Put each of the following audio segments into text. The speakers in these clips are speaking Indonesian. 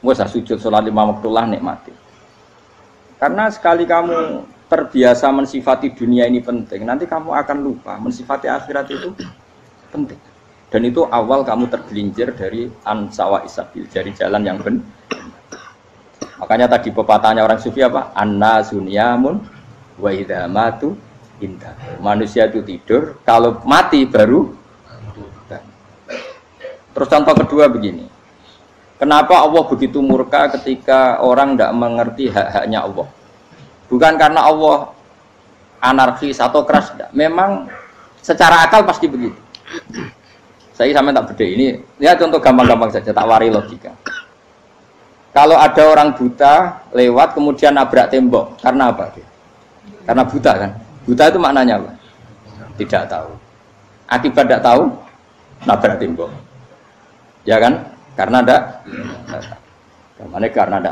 Wes sujud salat 5 waktu lah nikmati. Karena sekali kamu terbiasa mensifati dunia ini penting, nanti kamu akan lupa mensifati akhirat itu penting. Dan itu awal kamu tergelincir dari ansawa isabil, dari jalan yang benar. Makanya tadi pepatahnya orang sufi apa? Anna sunyamun wa idza matu indah. Manusia itu tidur, kalau mati baru. Terus contoh kedua begini. Kenapa Allah begitu murka ketika orang tidak mengerti hak-haknya Allah? Bukan karena Allah anarkis atau keras, tidak. Memang secara akal pasti begitu. Saya sampai tak beda ini. Ya contoh gampang-gampang saja, tak wari logika. Kalau ada orang buta lewat kemudian nabrak tembok, karena apa? Karena buta kan? Buta itu maknanya apa? Tidak tahu. Akibat tidak tahu, nabrak tembok. Ya kan? Karena tidak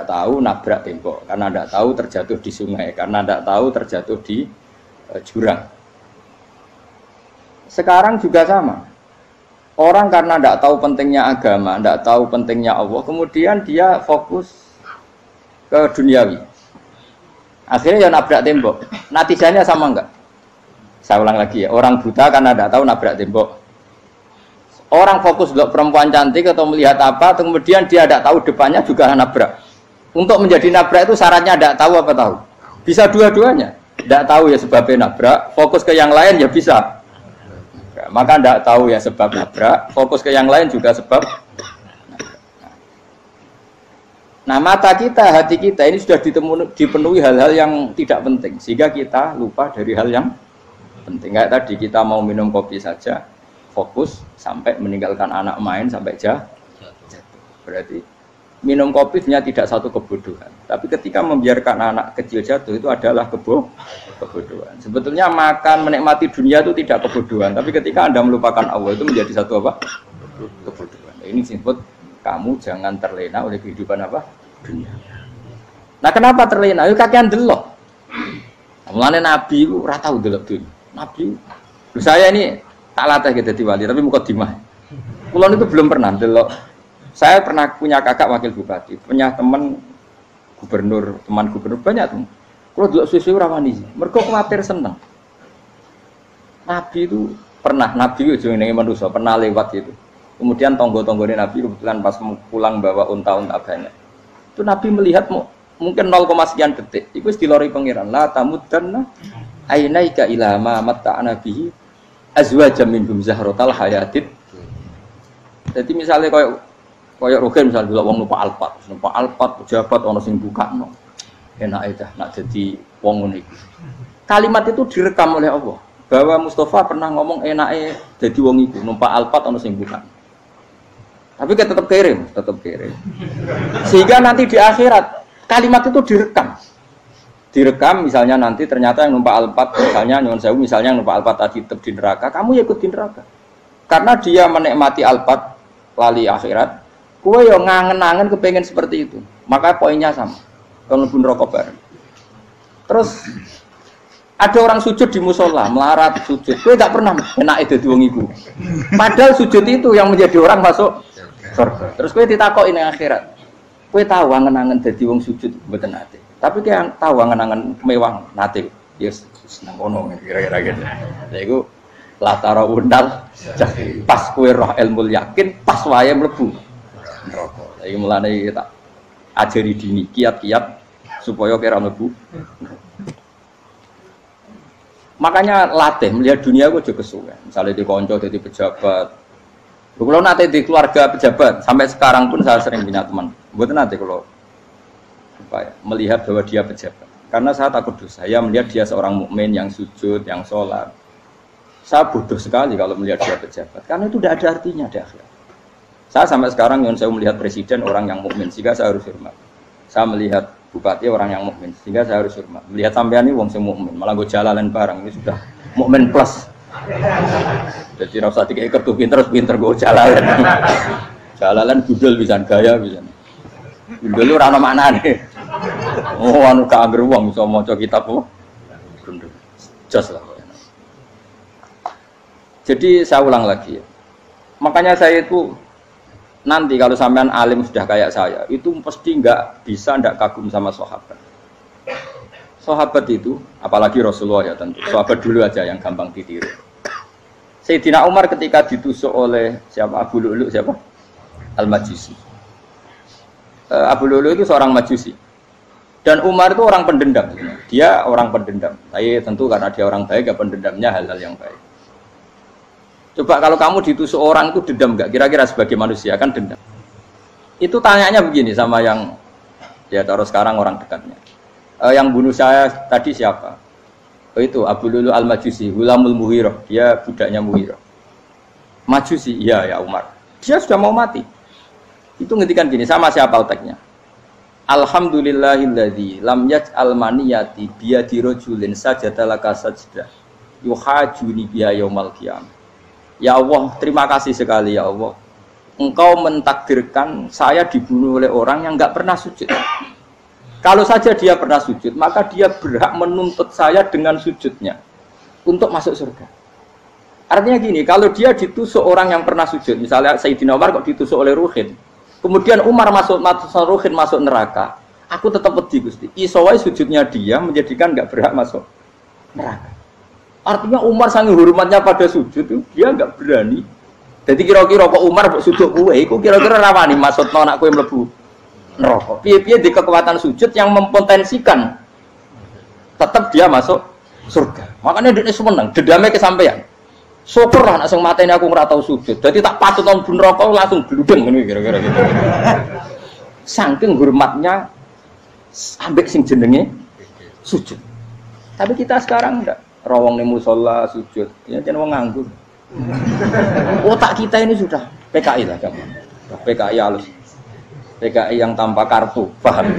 tahu nabrak tembok, karena tidak tahu terjatuh di sungai, karena tidak tahu terjatuh di jurang. Sekarang juga sama. Orang karena tidak tahu pentingnya agama, tidak tahu pentingnya Allah, kemudian dia fokus ke duniawi. Akhirnya ya nabrak tembok. Natijanya sama enggak? Saya ulang lagi ya, orang buta karena tidak tahu nabrak tembok. Orang fokus untuk perempuan cantik atau melihat apa, kemudian dia tidak tahu depannya juga nabrak. Untuk menjadi nabrak itu syaratnya tidak tahu apa tahu? Bisa dua-duanya. Tidak tahu ya sebabnya nabrak, fokus ke yang lain ya bisa. Maka tidak tahu ya sebab nabrak, fokus ke yang lain juga sebab. Nah mata kita, hati kita ini sudah dipenuhi hal-hal yang tidak penting, sehingga kita lupa dari hal yang penting. Kayak tadi kita mau minum kopi saja, fokus sampai meninggalkan anak main sampai jatuh. Berarti minum kopi sebenarnya tidak satu kebodohan, tapi ketika membiarkan anak kecil jatuh itu adalah kebodohan. Sebetulnya makan menikmati dunia itu tidak kebodohan, tapi ketika Anda melupakan Allah itu menjadi satu apa? Kebodohan. Ini disebut kamu jangan terlena oleh kehidupan apa? Dunia. Nah kenapa terlena? Itu kakean delok. Mulane Nabi itu ora tau delok dunia. Nabi, saya ini tak latih gitu wali, tapi mukadimah. Kulon itu belum pernah delok. Saya pernah punya kakak wakil bupati, punya teman gubernur, teman gubernur banyak tuh. Kalau delok susu rawani, mereka khawatir seneng. Nabi itu pernah, Nabi itu jenenge manusia, pernah lewat itu. Kemudian tonggo-tonggone Nabi kebetulan pas pulang bawa unta-unta banyak. Itu Nabi melihat mungkin 0, sekian detik. Itu dilori pangeran. La tamuddanna ainaika ila ma matta'ana bihi azwajam minhum zahratal hayatid. Jadi misalnya kayak Rogen misalnya dulu wong numpak Alphard pejabat ana sing bukakno. Enak aja nak jadi wong ngono iku. Kalimat itu direkam oleh Allah bahwa Mustafa pernah ngomong enake jadi wong iku numpak Alphard ana sing bukakno. Tapi kan tetap kirim. Sehingga nanti di akhirat kalimat itu direkam misalnya nanti ternyata yang numpak Alphard misalnya nyuwun sewu misalnya yang numpak Alphard tadi tetap di neraka, kamu ya ikut di neraka. Karena dia menikmati Alphard lali akhirat, kowe yo ngangen-angen kepengen seperti itu. Maka poinnya sama. Kalau mlebu neraka bareng. Terus ada orang sujud di musola, melarat sujud. Kowe gak pernah enake dadi wong iku. Padahal sujud itu yang menjadi orang masuk surga. Terus kowe ditakoki ning akhirat. Kowe tahu angen-angen dadi wong sujud mboten nate. Tapi kowe tahu angen-angen mewah nate. Yes, seneng ngono kira-kira gitu. Lha iku latara undal pas kowe roh ilmu yakin pas wae mlebu neraka. Lha iki mulane tak ajari dini kiat-kiat supaya kira mlebu. Makanya latih melihat dunia gue juga kesuwen. Misalnya di konco jadi pejabat. Kalau nanti di keluarga pejabat sampai sekarang pun saya sering punya teman. Buat nanti kalau apa ya, melihat bahwa dia pejabat. Karena saya takut dosa. Saya melihat dia seorang mukmin yang sujud, yang sholat. Saya bodoh sekali kalau melihat dia pejabat. Karena itu tidak ada artinya di akhirat. Saya sampai sekarang yang saya melihat presiden orang yang mukmin, sehingga saya harus hormat. Saya melihat bupati orang yang mukmin, sehingga saya harus hormat. Melihat sampean ini wong sing mukmin, malah gue jalalan bareng ini sudah mukmin plus. Jadi rasa tiga ekor tuh pinter gue jalalan. Jalalan budal bisa gaya bisa. Budal lu rano mana nih? Oh anu kager wong bisa maca kitab kok. Jos lah. Jadi saya ulang lagi ya. Makanya saya itu nanti kalau sampean alim sudah kayak saya, itu pasti nggak kagum sama sahabat. Sahabat itu, apalagi Rasulullah ya tentu. Sahabat dulu aja yang gampang ditiru. Sayyidina Umar ketika ditusuk oleh siapa? Abu Lu'lu' siapa? Al-Majusi. Abu Lu'lu' itu seorang Majusi. Dan Umar itu orang pendendam. Dia orang pendendam. Tapi tentu karena dia orang baik, ya pendendamnya hal-hal yang baik. Coba kalau kamu ditusuk orang itu dendam nggak? Kira-kira sebagai manusia kan dendam. Itu tanyanya begini sama yang ya taruh sekarang orang dekatnya. Yang bunuh saya tadi siapa? Oh itu Abu Lu'lu' Al-Majusi, Hulamul Muhirah. Dia budaknya Muhirah. Majusi, iya ya Umar. Dia sudah mau mati. Itu ngetikan gini, sama siapa teksnya? Alhamdulillahilladzi lam yaj'al maniyati biyadi rajulin sajadalaka sajdah yuhajuni biha yaumal qiyamah. Ya Allah, terima kasih sekali ya Allah. Engkau mentakdirkan saya dibunuh oleh orang yang enggak pernah sujud. Kalau saja dia pernah sujud, maka dia berhak menuntut saya dengan sujudnya untuk masuk surga. Artinya gini, kalau dia ditusuk orang yang pernah sujud, misalnya Sayyidina Umar kok ditusuk oleh Ruhin, kemudian Umar Ruhin masuk neraka, aku tetap pedih Gusti. Isowai sujudnya dia menjadikan nggak berhak masuk neraka. Artinya Umar sangat hormatnya pada sujud itu dia nggak berani. Jadi kira-kira kok Umar sujud kue, itu kira-kira rawani masuk anak kue mlebu neraka. Piye-piye di kekuatan sujud yang mempotensikan tetap dia masuk surga. Makanya dia seneng, dendamnya kesampaian. Syukur lah, nak mateni aku nggak tahu sujud. Jadi tak patut tahun bun rokok langsung bludeng ini kira-kira gitu. Saking hormatnya, ambek sing jenenge sujud. Tapi kita sekarang enggak. Rawong nih musola sujud, ya jangan nganggur. Otak kita ini sudah PKI lah kamu. PKI halus, PKI yang tanpa kartu, paham?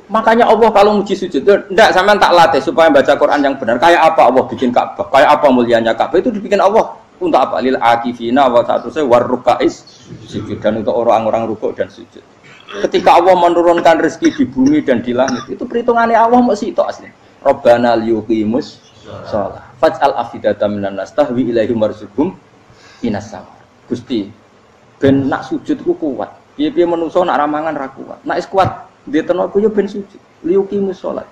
Makanya Allah kalau muji sujud, enggak sampean tak latih supaya baca Quran yang benar. Kayak apa Allah bikin Ka'bah? Kayak apa mulianya Ka'bah? Itu dibikin Allah untuk apa? Lil akifina wa satusai warrukais sujud, dan untuk orang-orang rukuk dan sujud. Ketika Allah menurunkan rezeki di bumi dan di langit, itu perhitungannya Allah masih itu asli. Rabbana liyuqimus shalah faj'al afidatan minan nas tahwi ilaihim warzuqhum minas sama. Gusti, ben nak sujud ku kuat. Piye-piye menungso nak ramangan ra kuat. Nak is kuat dia tenaga yo ben sujud. Liyuqimus shalah.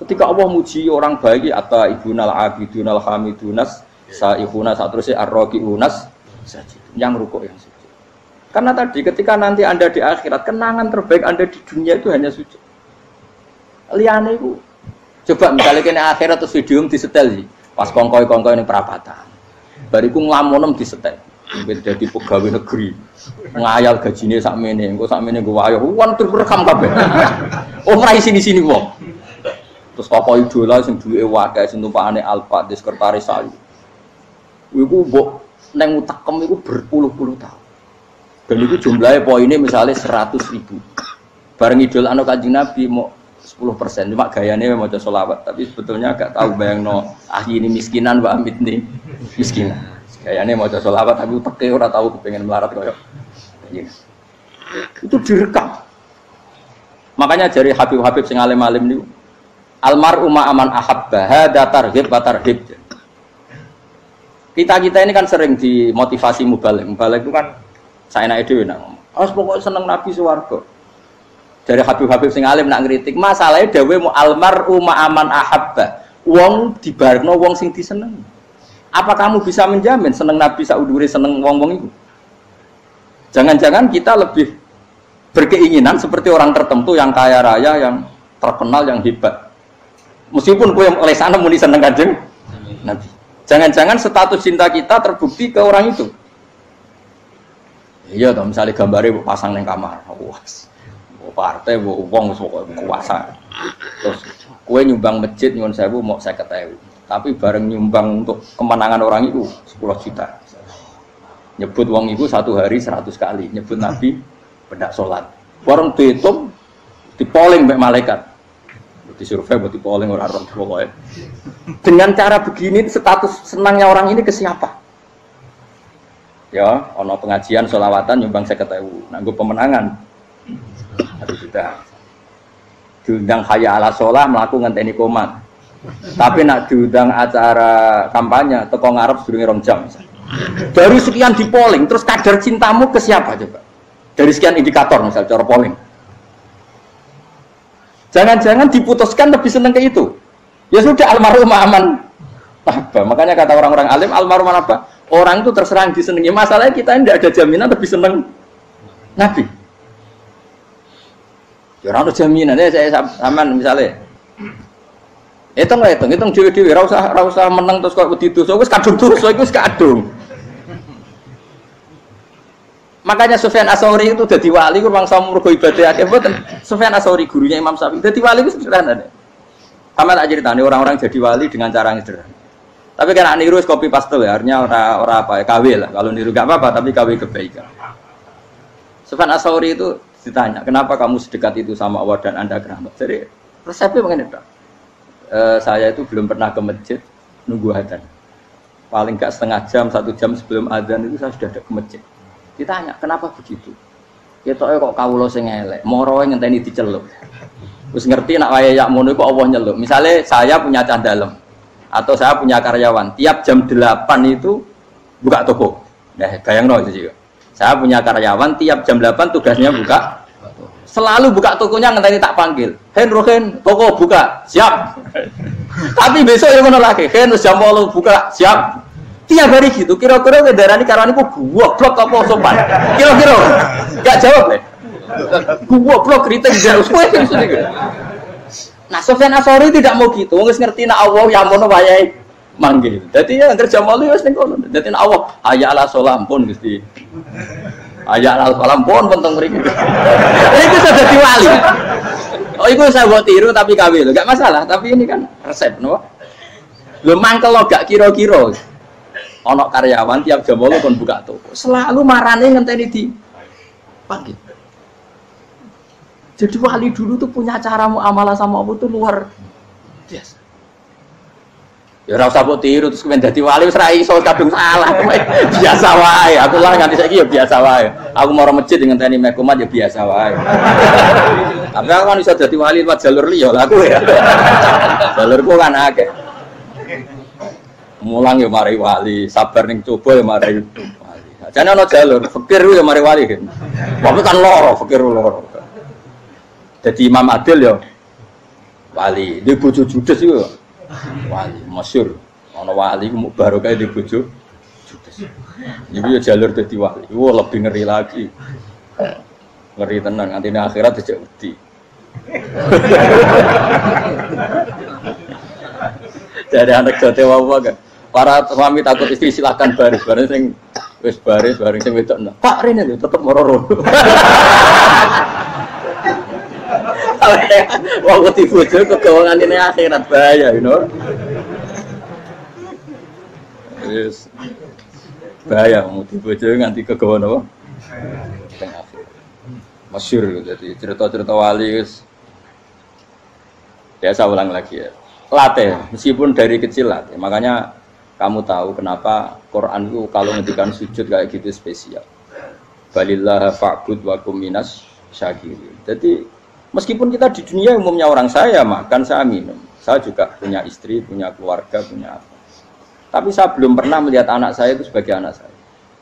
Ketika Allah muji orang baik, atta ibunal abidunal hamidunas saihuna satrusé arraqiunas sajid. Yang rukuk yang sujud. Karena tadi ketika nanti Anda di akhirat, kenangan terbaik Anda di dunia itu hanya sujud. Liane itu, coba misalnya kena akhirat terus video disetel sih, pas kongkoi ini perapatan, bariku ngelamonem disetel, jadi pegawai negeri, ngayal gajinya sakmene, engko sakmene gue ayo, wan terus rekam kabeh, oh rai sini wong, terus tokoh idola sing duwe wakai, sing tumpakane Alfa, di sekretaris saya, iku mbok neng utakem iku berpuluh-puluh tahun. Dan itu jumlahnya poinnya misalnya 100.000. Bareng idol anu Kanjeng Nabi mau 10%, cuma gayanya mau maca sholawat, tapi sebetulnya agak tahu bayangno ini miskinan Mbak Amit nih miskinan. Gayanya mau maca sholawat tapi teke ora tahu kepengen melarat koyo. Itu direkam. Makanya dari Habib-habib sing alim-alim niku almar'u ma'aman ahabba hada targhib wa tarhib. Kita ini kan sering dimotivasi mubaligh. Mubaligh itu kan saya naik dewi nak ngomong, harus pokoknya seneng Nabi swarga. Dari Habib-habib sing alim nak ngritik, masalahnya dawe mu almar'u ma'aman ahabba. Wong dibarno wong sing diseneng. Apa kamu bisa menjamin seneng Nabi saudure seneng wong-wong itu? Jangan-jangan kita lebih berkeinginan seperti orang tertentu yang kaya raya, yang terkenal, yang hebat. Meskipun kowe lesane muni seneng Kanjeng Nabi. Jangan-jangan status cinta kita terbukti ke orang itu. Iya toh, misalnya gambarnya pasang neng kamar, wah, partai, uang, kuasa. Terus, kue nyumbang masjid nyuwun sewu mau 50.000, tapi bareng nyumbang untuk kemenangan orang itu 10 juta. Nyebut uang itu satu hari 100 kali, nyebut Nabi pedak sholat. Warung dihitung, dipoling mbak malaikat, disurvei buat dipoling orang pokoknya. Dengan cara begini, status senangnya orang ini ke siapa? Ya, ono pengajian sholawatan nyumbang 50.000, nanggo pemenangan. Tapi sudah diundang hayya ala sholah melakukan ngenteni komat. Tapi nak diundang acara kampanye teko ngarep sedurunge 2 jam. Dari sekian di polling, terus kadar cintamu ke siapa coba? Dari sekian indikator misal cara polling. Jangan-jangan diputuskan lebih seneng ke itu. Ya sudah almarhum aman. Apa? Makanya kata orang-orang alim almarhum apa? Orang itu terserang disenangi. Masalahnya kita tidak ada jaminan lebih seneng Nabi. Ya orang ada jaminan. Saya aman misalnya. Hitung dewi-dewi. Rasa menang terus kok begitu. So wis kadung dosa iku wis kadung. Makanya Sufyan Ats-Tsauri itu dadi wali ku mangsa mergo ibadah akeh mboten. Sufyan Ats-Tsauri gurunya Imam Syafi'i. Dadi wali ku sederhana. Sama tak ceritane orang-orang jadi wali dengan cara yang sederhana. Tapi kan niru copy paste ya, artinya orang apa ya KW lah. Kalau niru enggak apa-apa tapi KW kebaikan. Sufyan Ats-Tsauri itu ditanya, "Kenapa kamu sedekat itu sama Allah dan Anda keramat?" Jadi resepnya begini, Pak. Saya itu belum pernah ke masjid nunggu adzan. Paling enggak setengah jam, 1 jam sebelum adzan itu saya sudah ada ke masjid. Ditanya, "Kenapa begitu?" Ketoke kok kawula sing elek, moroe ngenteni diceluk. Wis ngerti nak wayahe yak mono iku Allah nyeluk. Misale saya punya cah dalem atau saya punya karyawan, tiap jam 8 itu buka toko. Nah, bayangno itu juga. Saya punya karyawan tiap jam 8 tugasnya buka. Selalu buka tokonya ngenteni tak panggil. "Hen Rohen, toko buka." "Siap." Tapi besok yang ngono lagi, "Hen jam 8 buka." "Siap." Tiap hari gitu. Kira-kira kendaraan karyawan itu goblok apa sopan? Kira-kira enggak jawab deh. Goblok kritik jauh. Nah, Sufyan Ats-Tsauri tidak mau gitu. Wis ngerti nek Allah ya mono wayahe manggil. Dadi ya kerja malu wis ning kono. Dadi nek Allah hayya ala sholam pun Gusti. Hayya ala sholam pun penting mriki. Iku sudah dadi wali. Oh, iku saya buat tiru tapi KW lho. Enggak masalah, tapi ini kan resep no. Lho mangkel lo gak kira-kira. Ono karyawan tiap jam 8 kon buka toko. Selalu marane ngenteni di panggil. Jadi wali dulu tuh punya cara muamalah sama Allah tuh luar biasa. Ya ora usah mbok tiru terus kemen dadi wali wis ra iso kadung salah. Biasa wae. Aku lah nganti saiki ya biasa wae. Aku mau masjid ngenteni mekumat ya biasa wae. Tapi aku kan iso dadi wali lewat jalur liya lah aku ya. Jalurku kan akeh. Mulang ya mari wali, sabar ning coba ya mari wali. Jane ana jalur fikir ya mari wali kan. Tapi kan loro, fikir loro. Jadi Imam Adil ya wali, di bojo judes iku wali masyhur. Ana wali ku barokah di bojo judes. Iki ya jalur dadi wali. Wah lebih ngeri lagi. Ngeri tenan nganti ning akhirat dijak wedi. Jadi anak jote wae kan. Para suami takut istri silakan baris sing wis baris bareng sing wedok. Pak rene lho tetep moro-moro. Wong wedi bojo kegawangan ini akhirat bahaya, you know. Yes. Bahaya wedi bojo nganti kegawan apa? Teng akhirat. Masyhur jadi cerita-cerita wali wis. Biasa ulang lagi ya. Latih, meskipun dari kecil latih. Makanya kamu tahu kenapa Quran itu kalau ngendikan sujud kayak gitu spesial. Balillah fa'bud wa kum minas syakirin. Jadi meskipun kita di dunia umumnya orang saya makan, saya minum. Saya juga punya istri, punya keluarga, punya apa. Tapi saya belum pernah melihat anak saya itu sebagai anak saya.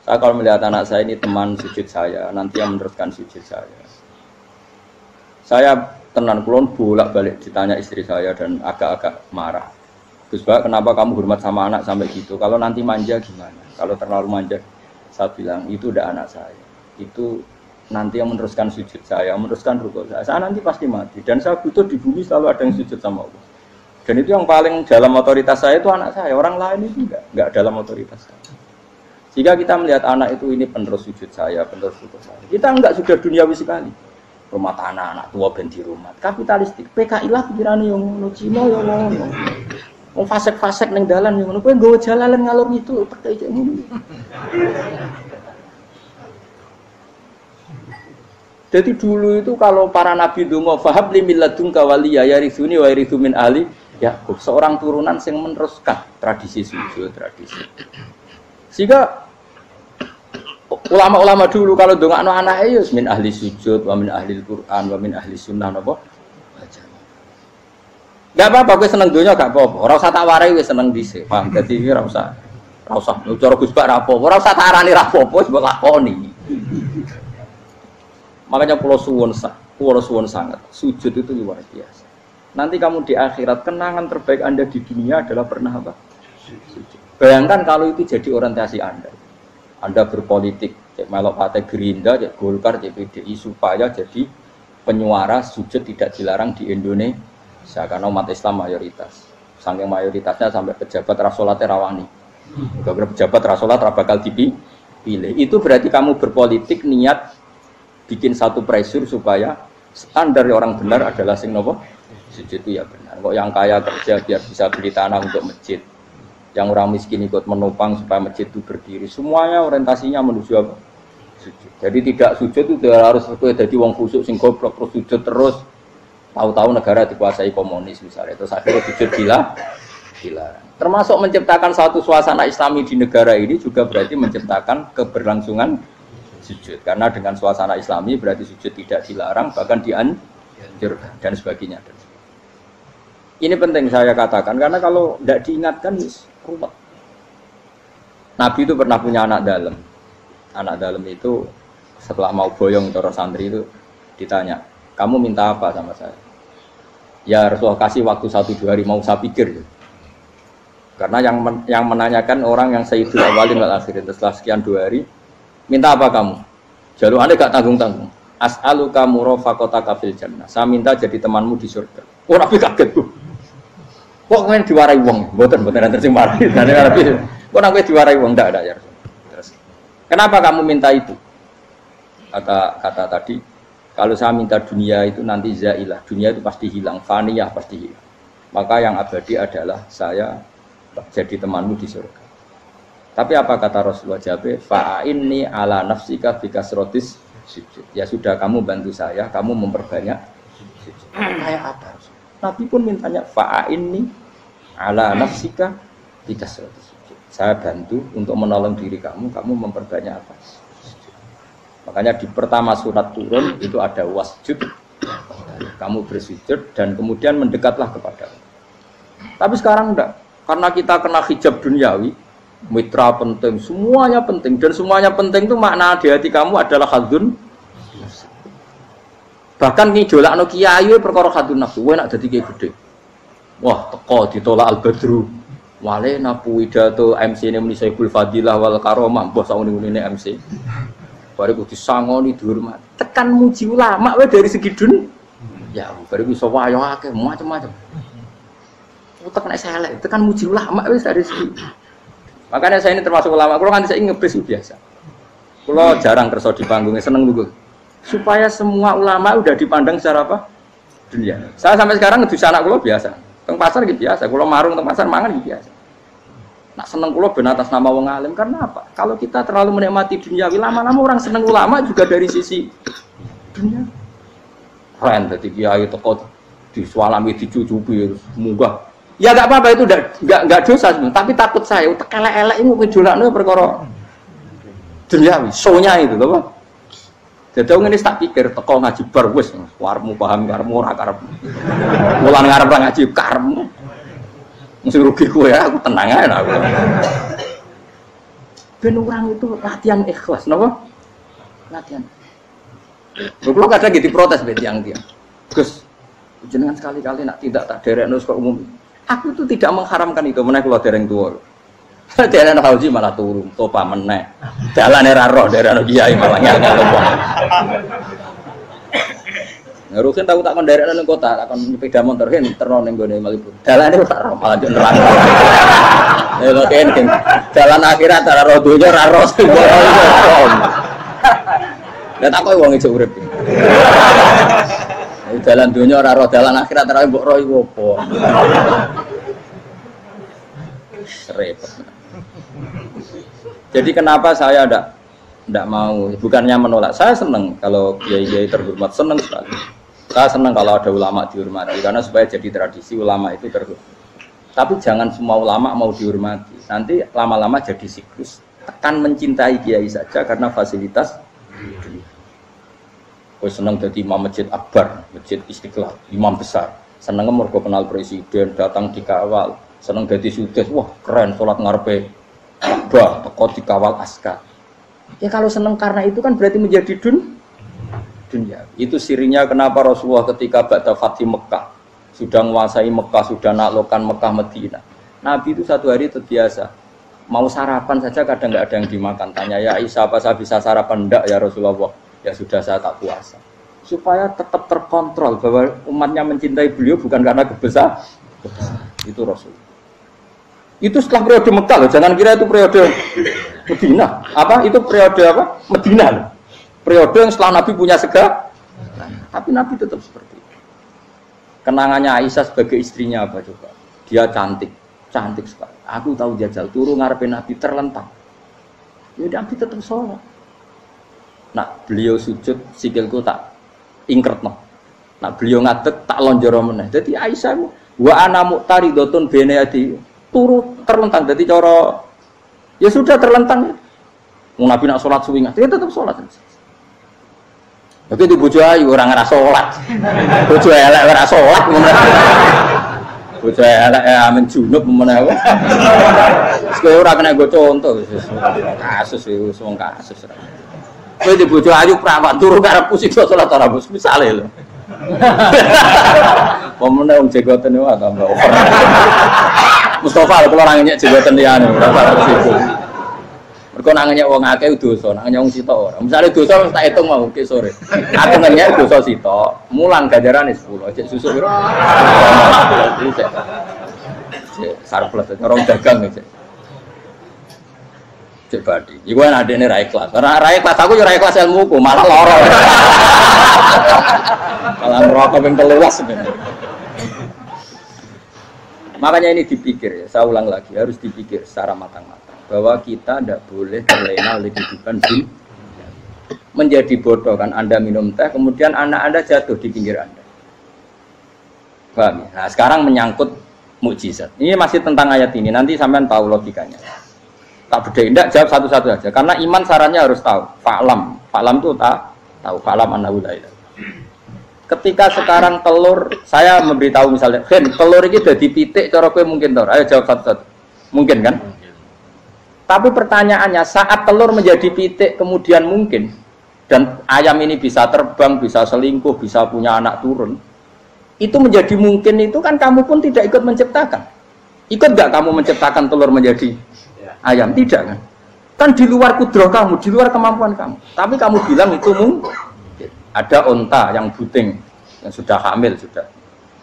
Saya kalau melihat anak saya ini teman sujud saya, nanti yang meneruskan sujud saya. Saya tenan kulon bolak-balik ditanya istri saya dan agak-agak marah. Gus Pak, kenapa kamu hormat sama anak sampai gitu? Kalau nanti manja gimana? Kalau terlalu manja, saya bilang itu udah anak saya. Itu nanti yang meneruskan sujud saya, meneruskan rukuk saya. Saya nanti pasti mati dan saya butuh di bumi selalu ada yang sujud sama Allah. Dan itu yang paling dalam otoritas saya itu anak saya. Orang lain itu enggak dalam otoritas saya. Jika kita melihat anak itu ini penerus sujud saya, penerus rukuk saya. Kita enggak sudah duniawi sekali. Rumah tanah, anak tua ben di rumah. Kapitalistik. PKI lah pikirannya yang ngono, Cina yang ngono. Wong fasek-fasek ning dalan yang ngono. Kowe nggawa jalalan ngalor itu percaya ngono. Jadi dulu itu kalau para nabi donga fahab li milladunka waliya yarithuni wa yarithu min ahli Yakub, seorang turunan yang meneruskan tradisi sujud, tradisi. Sehingga ulama-ulama dulu kalau dongakno anake ya min ahli sujud, wa min ahli Al-Qur'an, wa min ahli sunnah napa? Enggak apa-apa kowe seneng donya gak apa-apa. Ora usah tak warai wis seneng dhisik. Paham? Dadi iki ora usah. Ora usah cara Gus Bak rapopo, ora usah tarani rapopo wis mbok lakoni. Makanya pulau suwon sangat sujud itu luar biasa. Nanti kamu di akhirat kenangan terbaik Anda di dunia adalah pernah apa? Sujud. Bayangkan kalau itu jadi orientasi Anda. Anda berpolitik, cek melok partai Gerindra, cek Golkar, cek PDI supaya jadi penyuara sujud tidak dilarang di Indonesia karena umat Islam mayoritas. Saking mayoritasnya sampai pejabat rasolatnya rawani. Beberapa pejabat rasolat bakal dipilih. Itu berarti kamu berpolitik niat bikin satu pressure supaya standar orang benar adalah sing nopo sujud itu ya benar. Kok yang kaya kerja biar bisa beli tanah untuk masjid. Yang orang miskin ikut menopang supaya masjid itu berdiri. Semuanya orientasinya menuju apa? Sujud. Jadi tidak sujud itu harus jadi wong khusuk sing goblok terus sujud terus. Tahu-tahu negara dikuasai komunis misalnya. Terus akhirnya sujud gila. Termasuk menciptakan satu suasana Islami di negara ini juga berarti menciptakan keberlangsungan sujud. Karena dengan suasana Islami berarti sujud tidak dilarang bahkan dianjurkan dan sebagainya. Ini penting saya katakan karena kalau tidak diingatkan ruwet. Nabi itu pernah punya anak dalam. Anak dalam itu setelah mau boyong cara santri itu ditanya, kamu minta apa sama saya? Ya Rasulullah kasih waktu 1-2 hari mau saya pikir. Karena yang menanyakan orang yang sayyidul awalin wal akhirin setelah sekian 2 hari, minta apa kamu? Jaluannya gak tanggung-tanggung. As'aluka murafaqataka fil jannah. Saya minta jadi temanmu di surga. Oh Nabi kaget tuh. Kok kalian diwarai wong? Mboten nanti sing marahi. Kok Nabi diwarai wong ndak ada ya. Terus kenapa kamu minta itu? Kata tadi, kalau saya minta dunia itu nanti zailah. Dunia itu pasti hilang, faniyah pasti hilang. Maka yang abadi adalah saya jadi temanmu di surga. Tapi apa kata Rasulullah jawab? Fa'inni ala nafsika bikasrotis sujud. Ya sudah kamu bantu saya, kamu memperbanyak sujud. Kayak apa? Nabi pun mintanya fa'inni ala nafsika bikasrotis sujud. Saya bantu untuk menolong diri kamu, kamu memperbanyak apa? Sujud. Makanya di pertama surat turun itu ada wasjud. Kamu bersujud dan kemudian mendekatlah kepada Allah. Tapi sekarang enggak. Karena kita kena hijab duniawi, mitra penting, semuanya penting dan semuanya penting itu makna di hati kamu adalah khadun. Bahkan ngidolakno kiai perkara khadun nafsu, kowe nak dadi kiai gede. Wah, teko ditolak Al-Badru. Wale napu widato MC ne muni Saiful Fadilah wal Karomah, mbah sauni-unine MC. Bariku disangoni dihormat. Tekan muji ulama wae dari segi dun. Ya, bariku iso wayo akeh macam-macam. Utek nek selek, tekan muji ulama wis dari segi. Makanya saya ini termasuk ulama, kalau kan saya ngebis biasa. Kalau jarang kerso di panggungnya, seneng dulu. Supaya semua ulama udah dipandang secara apa? Dunia. Saya sampai sekarang ngedus anak kulo biasa. Teng pasar gitu biasa. Kulo marung teng pasar mangan gitu biasa. Nak seneng kulo ben atas nama wong alim karena apa? Kalau kita terlalu menikmati dunia, lama-lama orang seneng ulama juga dari sisi dunia. Keren, jadi kiai teko disualami dicucupi munggah. Ya enggak apa-apa itu enggak dosa sebenarnya, tapi takut saya utek elek-elek ini ngejolakno perkara duniawi, show-nya itu lho, Pak. Jadi ngene tak pikir teko ngaji bar wis warmu paham karemu ora karep. Mulan ngarep ngaji karemu. Mesti rugi kowe ya, aku tenang ae aku. Ben orang itu latihan ikhlas, napa? Latihan. Kalau kadang gitu protes be tiang-tiang. Gus, jenengan sekali-kali nak tidak tak derekno kok umum. Aku itu tidak mengharamkan itu, meneh kula dereng tuwa. Dereng haji malah turun, topa meneh. Dalane ra roh, dereng kiai malah ngel-ngel wong. Ngurusin tahu tak kon derekno ning kota, tak kon sepeda motor kan terno ning gone Malibu. Dalane tak roh malah yo neraka. Lha kene dalan akhirat ora roh donya ra roh. Lah tak koyo wong ijo urip. Dalan dunia ora roh, dalan akhirat ora mbok roh iku apa. Repot. Jadi kenapa saya ndak mau, bukannya menolak. Saya senang kalau kiai-kiai terhormat, senang sekali. Saya senang kalau ada ulama dihormati karena supaya jadi tradisi ulama itu terhormat. Tapi jangan semua ulama mau dihormati. Nanti lama-lama jadi siklus. Tekan mencintai kiai saja karena fasilitas. Gue seneng jadi imam masjid akbar, masjid Istiqlal, imam besar. Seneng mergo kenal presiden, datang dikawal. Seneng jadi sudes, wah keren sholat ngarepe Ka'bah, teko dikawal askar. Ya kalau seneng karena itu kan berarti menjadi dunia. Itu sirinya kenapa Rasulullah ketika ba'da Fathi Mekah sudah menguasai Mekah, sudah naklukkan Mekah Madinah. Nabi itu satu hari terbiasa mau sarapan saja kadang nggak ada yang dimakan. Tanya ya Aisyah, apa saya bisa sarapan? Enggak ya Rasulullah. Ya sudah saya tak puasa. Supaya tetap terkontrol bahwa umatnya mencintai beliau bukan karena kebesaran. Itu Rasul. Itu setelah periode Mekah loh, jangan kira itu periode Medina. Apa? Itu periode apa? Medina loh. Periode yang setelah Nabi punya segala. Tapi Nabi tetap seperti itu. Kenangannya Aisyah sebagai istrinya apa coba? Dia cantik, cantik sekali. Aku tahu jajal turu ngarepin Nabi terlentang. Ya Nabi tetap sholat. Nah beliau sujud sikilku tak ingkretno. Nah beliau ngadeg tak lonjoro meneh. Jadi Aisyah wa ana muqtaridotun bene adi turu terlentang. Jadi cara ya sudah terlentang. Mau Nabi nak sholat suwi dia tetap sholat. Tapi di bojo ayu orang ngerasa sholat. Bojo elek ora sholat. Bojo elek amen junub menawa. Sekali ora kena go contoh. Kasus itu wong kasus. Kowe di bojo ayu prawan turu karepku sik sholat ora bos misale lho. Pemene wong jegoten wae tambah over. Mustafa kalau orang nyek jegoten liyane ora parah situ. Mergo nang nyek wong akeh dosa, nang nyek wong sitok ora. Misale dosa wis tak hitung mau ke sore. Aku nyek dosa sitok, mulang ganjarane 10, cek susu piro? Cek surplus orang dagang cek. Cek badi. Iku ana adene ra ikhlas. Ora ra ikhlas aku yo ra ikhlas ilmuku, malah lara. Malah ngerokok ping 13 sebenarnya. Makanya ini dipikir ya, saya ulang lagi, harus dipikir secara matang-matang bahwa kita tidak boleh terlena oleh kehidupan dunia. Menjadi bodoh kan Anda minum teh, kemudian anak Anda jatuh di pinggir Anda. Paham ya? Nah, sekarang menyangkut mukjizat. Ini masih tentang ayat ini, nanti sampean tahu logikanya. Tak bedain, tidak jawab satu-satu aja. Karena iman sarannya harus tahu. Fa'lam, fa'lam itu tak tahu. Fa'lam annahu la ilaha. Ketika sekarang telur, saya memberitahu misalnya, Hen, telur ini udah dipitik, cara kowe mungkin tor. Ayo jawab satu-satu. Mungkin kan? Tapi pertanyaannya, saat telur menjadi pitik kemudian mungkin, dan ayam ini bisa terbang, bisa selingkuh, bisa punya anak turun, itu menjadi mungkin itu kan kamu pun tidak ikut menciptakan. Ikut nggak kamu menciptakan telur menjadi ayam? Tidak kan? Kan di luar kudrah kamu, di luar kemampuan kamu. Tapi kamu bilang itu mungkin. Ada onta yang buting, yang sudah hamil sudah.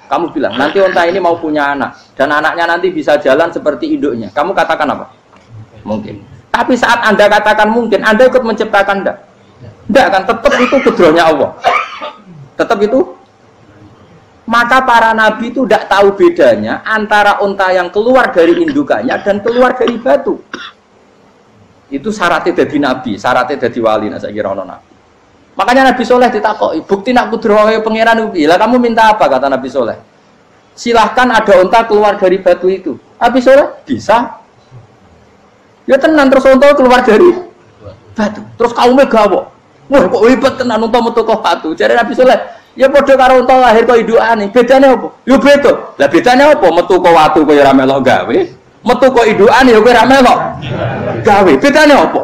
Kamu bilang nanti onta ini mau punya anak dan anaknya nanti bisa jalan seperti induknya. Kamu katakan apa? Mungkin. Tapi saat Anda katakan mungkin, Anda ikut menciptakan enggak? Enggak kan? Tetap itu kudrohnya Allah. Tetap itu. Maka para nabi itu tidak tahu bedanya antara onta yang keluar dari indukannya dan keluar dari batu. Itu syaratnya jadi nabi, syaratnya jadi wali. Nah, saya kira ono nabi. Makanya Nabi Soleh ditakoki, bukti nak kudroh pangeran ubi. Lah kamu minta apa kata Nabi Soleh? Silahkan ada unta keluar dari batu itu. Nabi Soleh bisa. Ya tenan terus unta keluar dari batu. Terus kaumnya gawok. Wah kok hebat tenan unta metu ke batu. Jadi Nabi Soleh, ya padha karo unta lahir kok indukane. Bedane apa? Ya beda. Lah bedane apa? Metu ke watu kok ya ora melok gawe. Metu ke indukane ya kowe ora melok gawe. Bedane apa?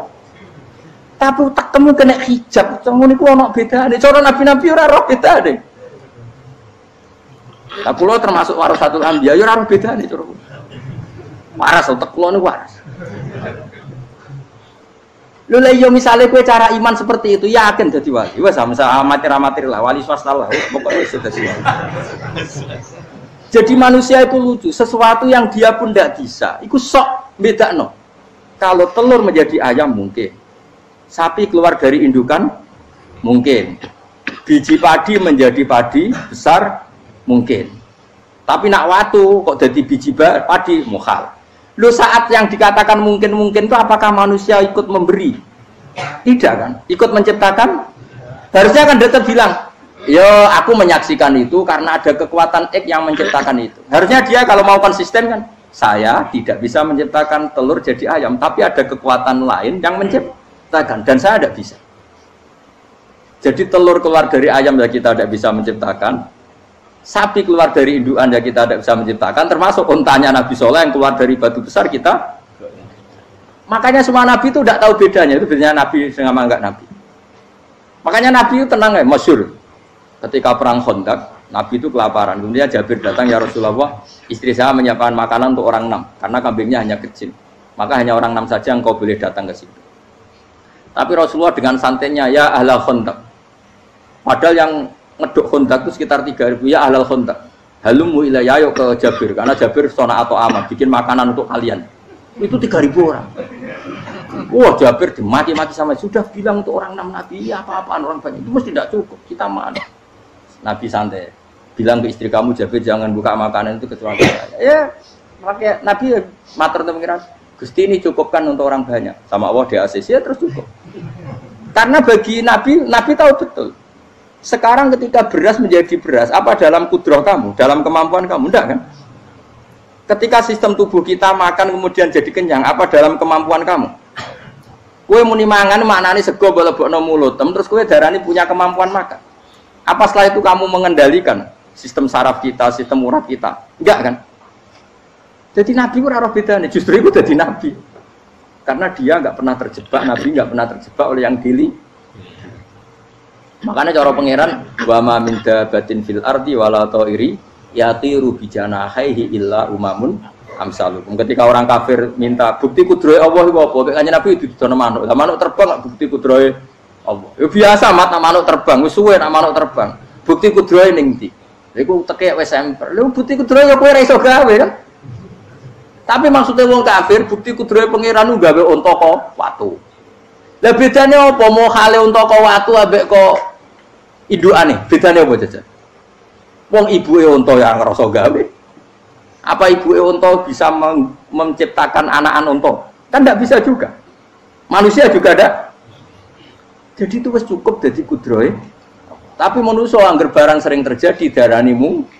Tapi tak temu kena hijab, ngono niku ana bedane. Cara nabi-nabi ora roh bedane. Lah kula termasuk warasatul anbiya ya ora roh bedane cara. Waras utek kula niku waras. Lho lha yo misale kowe cara iman seperti itu yakin dadi wali. Wes sama amatir-amatir lah wali swasta lah. Pokoke wis dadi wali. Jadi manusia itu lucu, sesuatu yang dia pun tidak bisa. Iku sok bedakno. Kalau telur menjadi ayam mungkin. Sapi keluar dari indukan mungkin, biji padi menjadi padi besar mungkin, tapi nak watu kok jadi biji padi mukhal. Lu saat yang dikatakan mungkin itu apakah manusia ikut memberi? Tidak kan? Ikut menciptakan? Harusnya kan tetap bilang, yo aku menyaksikan itu karena ada kekuatan X yang menciptakan itu. Harusnya dia kalau mau konsisten kan, saya tidak bisa menciptakan telur jadi ayam, tapi ada kekuatan lain yang menciptakan. Dan saya tidak bisa. Jadi telur keluar dari ayam ya kita tidak bisa menciptakan. Sapi keluar dari indukan ya kita tidak bisa menciptakan. Termasuk untanya Nabi Soleh yang keluar dari batu besar kita. Makanya semua nabi itu tidak tahu bedanya, itu bedanya nabi sama enggak nabi. Makanya nabi itu tenang ya, masyhur. Ketika perang Khandaq, nabi itu kelaparan. Kemudian Jabir datang, ya Rasulullah, istri saya menyiapkan makanan untuk orang 6 karena kambingnya hanya kecil. Maka hanya orang 6 saja engkau boleh datang ke situ. Tapi Rasulullah dengan santainya, ya ahlal Khandaq. Padahal yang ngeduk Khandaq itu sekitar 3.000, ya ahlal Khandaq. Halumu ilayya, ayo ke Jabir, karena Jabir sona atau aman, bikin makanan untuk kalian. Itu 3.000 orang. Wah, Jabir dimaki-maki sama, sudah bilang untuk orang 6 nabi, ya apa-apaan orang banyak, itu mesti tidak cukup, kita mana. Nabi santai, bilang ke istri kamu, Jabir jangan buka makanan itu kecuali saya. Ya, makanya Nabi matur pengiran, Gusti ini cukupkan untuk orang banyak. Sama Allah di ACC ya terus cukup. Karena bagi Nabi, Nabi tahu betul. Sekarang ketika beras menjadi beras, apa dalam kudrah kamu, dalam kemampuan kamu? Enggak kan? Ketika sistem tubuh kita makan kemudian jadi kenyang, apa dalam kemampuan kamu? Kue muni mangan maknane sego bolebokno mulut, terus kue darani punya kemampuan makan. Apa setelah itu kamu mengendalikan sistem saraf kita, sistem urat kita? Enggak kan? Jadi Nabi ora ora bedane, justru itu jadi Nabi. Karena dia enggak pernah terjebak, Nabi enggak pernah terjebak oleh yang dili. Makanya cara pangeran wa ma min dabatin fil ardi wala ta'iri yatiru bijanahihi illa umamun amsalukum. Ketika orang kafir minta bukti kudrohe Allah iku apa? Kanjeng Nabi didono manuk. Lah manuk terbang bukti kudrohe Allah. Ya biasa mat manuk terbang, wis suwe nek manuk terbang. Bukti kudrohe ning ndi? Iku tekek wis semper. Lha bukti kudrohe ya kowe ora iso gawe kan? Tapi maksudnya wong kafir bukti kudrohe pangeran gawe unta kok watu. Lah bedane apa mau hale unta kok watu ambek kok indukane? Bedane apa jajan? Wong ibuke unta yang ngrasa gawe. Apa ibuke unta bisa menciptakan anak-anak unta? Kan tidak bisa juga. Manusia juga ada. Jadi itu wis cukup dadi kudrohe. Tapi manusia angger barang sering terjadi darani mungkin.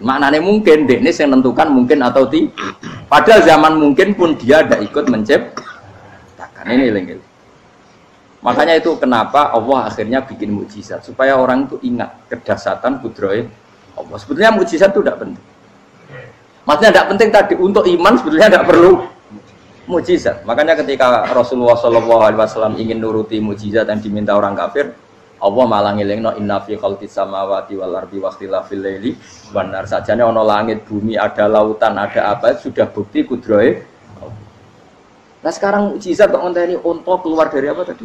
Maknane mungkin dekne sing nentukan mungkin atau tidak. Padahal zaman mungkin pun dia ada ikut menciptakan. Ini lengkel. Makanya itu kenapa Allah akhirnya bikin mukjizat supaya orang itu ingat kedahsyatan kudrohe Allah. Sebetulnya mukjizat itu tidak penting. Maksudnya tidak penting tadi untuk iman sebetulnya tidak perlu mukjizat. Makanya ketika Rasulullah SAW ingin nuruti mukjizat yang diminta orang kafir, Allah malah ngelingno inna fi khalqis samawati wal ardi wakhtilafil laili wan nar. Sajane ana langit, bumi, ada lautan, ada apa sudah bukti kudrohe. Nah sekarang mukjizat kok ngenteni unta keluar dari apa tadi?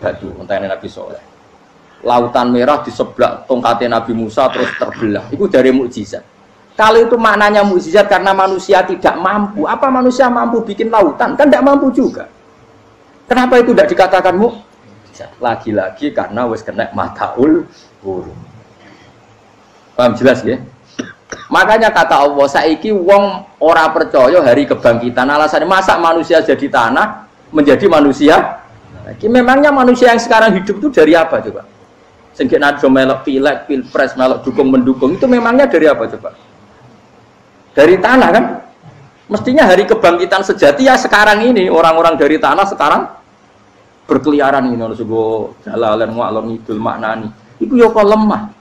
Batu, ngenteni Nabi Soleh. Lautan merah di sebelah tongkatnya Nabi Musa terus terbelah. Itu dari mukjizat. Kalau itu maknanya mukjizat karena manusia tidak mampu, apa manusia mampu bikin lautan? Kan tidak mampu juga. Kenapa itu tidak dikatakan mukjizat? Lagi-lagi karena wis kena mataul huruf. Paham jelas ya? Makanya kata Allah, saiki wong ora percaya hari kebangkitan. Alasannya masa manusia jadi tanah menjadi manusia? Memangnya manusia yang sekarang hidup itu dari apa coba? Sehingga nado melok pilek, pilpres, melok dukung mendukung itu memangnya dari apa coba? Dari tanah kan? Mestinya hari kebangkitan sejati ya sekarang ini orang-orang dari tanah sekarang berkeliaran ini harus go jalalan mu'alon idul maknani. Itu yo kok lemah.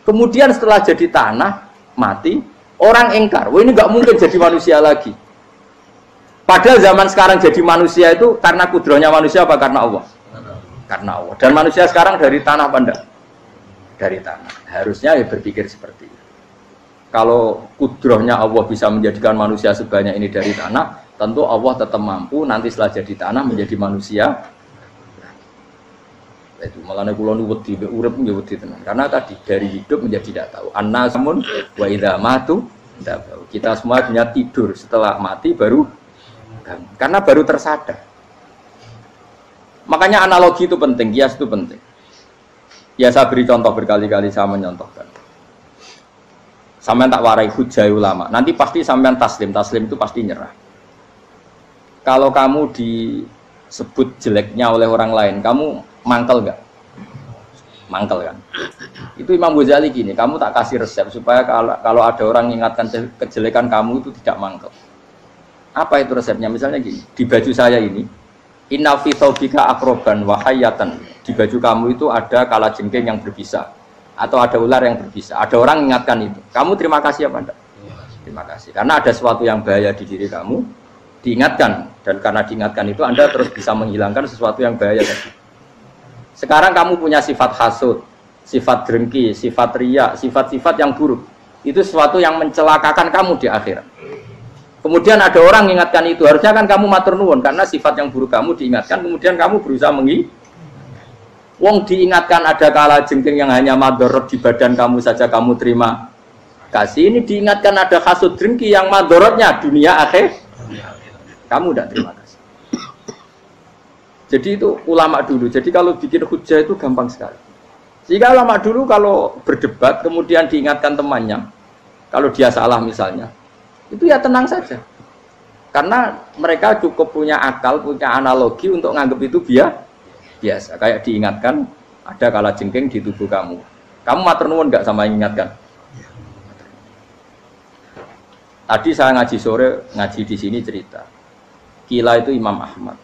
Kemudian setelah jadi tanah mati orang engkar, wah ini nggak mungkin jadi manusia lagi. Padahal zaman sekarang jadi manusia itu karena kudrohnya manusia apa karena Allah? Karena Allah. Dan manusia sekarang dari tanah pandang, dari tanah. Harusnya ya berpikir seperti itu. Kalau kudrohnya Allah bisa menjadikan manusia sebanyak ini dari tanah, tentu Allah tetap mampu nanti setelah jadi tanah menjadi manusia. Itu malah kula nu wedi urip nggih wedi tenan. Karena tadi dari hidup menjadi tidak tahu. Annasamun wa idza matu tahu. Kita semua hanya tidur, setelah mati baru karena baru tersadar. Makanya analogi itu penting, kias itu penting. Ya saya beri contoh berkali-kali saya menyontohkan. Sampean tak warai hujah ulama. Nanti pasti sampean taslim itu pasti nyerah. Kalau kamu disebut jeleknya oleh orang lain, kamu mangkel enggak? Mangkel kan? Itu Imam Ghazali gini, kamu tak kasih resep supaya kalau ada orang mengingatkan kejelekan kamu itu tidak mangkel. Apa itu resepnya? Misalnya gini, di baju saya ini, inna fi thawbika akroban wa hayatan. Di baju kamu itu ada kalajengking yang berbisa atau ada ular yang berbisa. Ada orang mengingatkan itu. Kamu terima kasih apa enggak? Terima kasih. Karena ada sesuatu yang bahaya di diri kamu. diingatkan, dan karena diingatkan itu Anda terus bisa menghilangkan sesuatu yang bahaya tadi. Sekarang kamu punya sifat hasud, sifat dengki, sifat riya, sifat-sifat yang buruk. Itu sesuatu yang mencelakakan kamu di akhirat. Kemudian ada orang mengingatkan itu, harusnya kan kamu matur nuwun karena sifat yang buruk kamu diingatkan, kemudian kamu berusaha wong diingatkan ada kala jengking yang hanya madorot di badan kamu saja kamu terima kasih. Ini diingatkan ada hasud dengki yang madorotnya dunia akhir, kamu tidak terima kasih. Jadi itu ulama dulu. Jadi kalau bikin hujah itu gampang sekali. Jika ulama dulu kalau berdebat kemudian diingatkan temannya, kalau dia salah misalnya, itu ya tenang saja. Karena mereka cukup punya akal, punya analogi untuk nganggap itu biasa. Kayak diingatkan ada kala jengking di tubuh kamu. Kamu matur nuwun enggak sama ingatkan? Tadi saya ngaji sore, ngaji di sini cerita. Kila itu Imam Ahmad.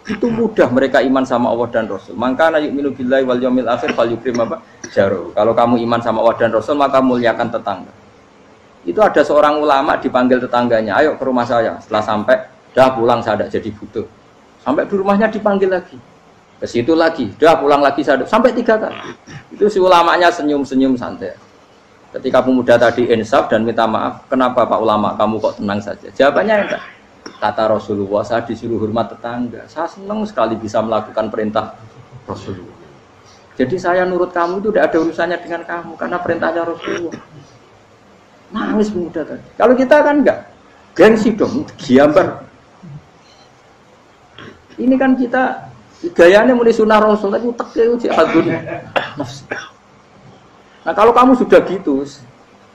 Itu mudah mereka iman sama Allah dan Rasul. Maka na yu'minu billahi wal yaumil akhir falyukrim apa? Jaru. Kalau kamu iman sama Allah dan Rasul maka muliakan tetangga. Itu ada seorang ulama dipanggil tetangganya, ayo ke rumah saya. Setelah sampai, dah pulang saya tidak jadi butuh. Sampai di rumahnya dipanggil lagi. Ke situ lagi, dah pulang lagi saya sampai 3 kali. Itu si ulamanya senyum-senyum santai. Ketika pemuda tadi insaf dan minta maaf, kenapa Pak Ulama kamu kok tenang saja? Jawabannya enggak. Kata Rasulullah, saya disuruh hormat tetangga. Saya senang sekali bisa melakukan perintah Rasulullah. Jadi saya nurut kamu itu tidak ada urusannya dengan kamu, karena perintahnya Rasulullah. Nangis pemuda tadi. Kalau kita kan enggak, gengsi dong, giambar. Ini kan kita gayanya mulai sunnah Rasul, tapi utek itu jihadun. Nah kalau kamu sudah gitu,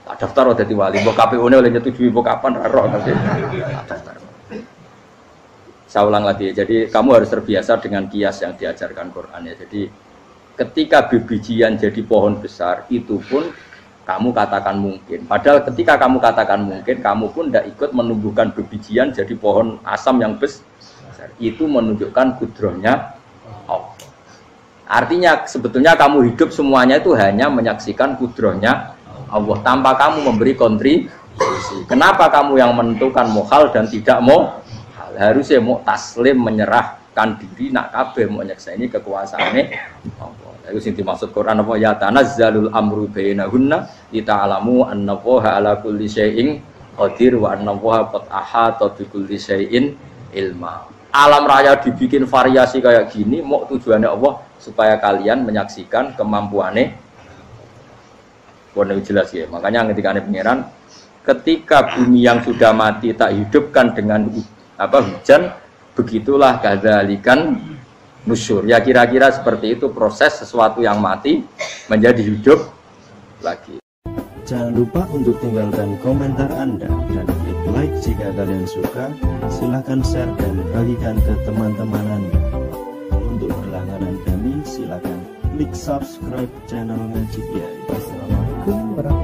tak daftar udah di wali, mbok KPU-nya oleh nyetujui mbok kapan roh nanti. Daftar. Saya ulang lagi, jadi kamu harus terbiasa dengan kias yang diajarkan Quran ya. Jadi ketika bibijian jadi pohon besar, itu pun kamu katakan mungkin. Padahal ketika kamu katakan mungkin, kamu pun tidak ikut menumbuhkan bibijian jadi pohon asam yang besar. Itu menunjukkan kudrohnya Allah. Artinya sebetulnya kamu hidup semuanya itu hanya menyaksikan kudrohnya Allah tanpa kamu memberi kontribusi. Kenapa kamu yang menentukan mau hal dan tidak mau? Harusnya mau taslim menyerahkan diri nak kabeh mau nyekseni kekuasaane Allah. Itu sing dimaksud Quran apa ya tanazzalul amru bainahunna lita'lamu annallaha ala kulli syai'in qadir wa annallaha qad ahata bi kulli syai'in ilma. Alam raya dibikin variasi kayak gini mau tujuannya Allah supaya kalian menyaksikan kemampuane. Boleh jelas ya. Makanya ketika ada pangeran, ketika bumi yang sudah mati tak hidupkan dengan hujan, begitulah kadzalikan nusyur. Ya kira-kira seperti itu proses sesuatu yang mati menjadi hidup lagi. Jangan lupa untuk tinggalkan komentar Anda dan klik like jika kalian suka. Silahkan share dan bagikan ke teman-teman Anda. Untuk berlangganan kami silahkan klik subscribe channel Ngaji Kiai. Assalamualaikum warahmatullahi wabarakatuh.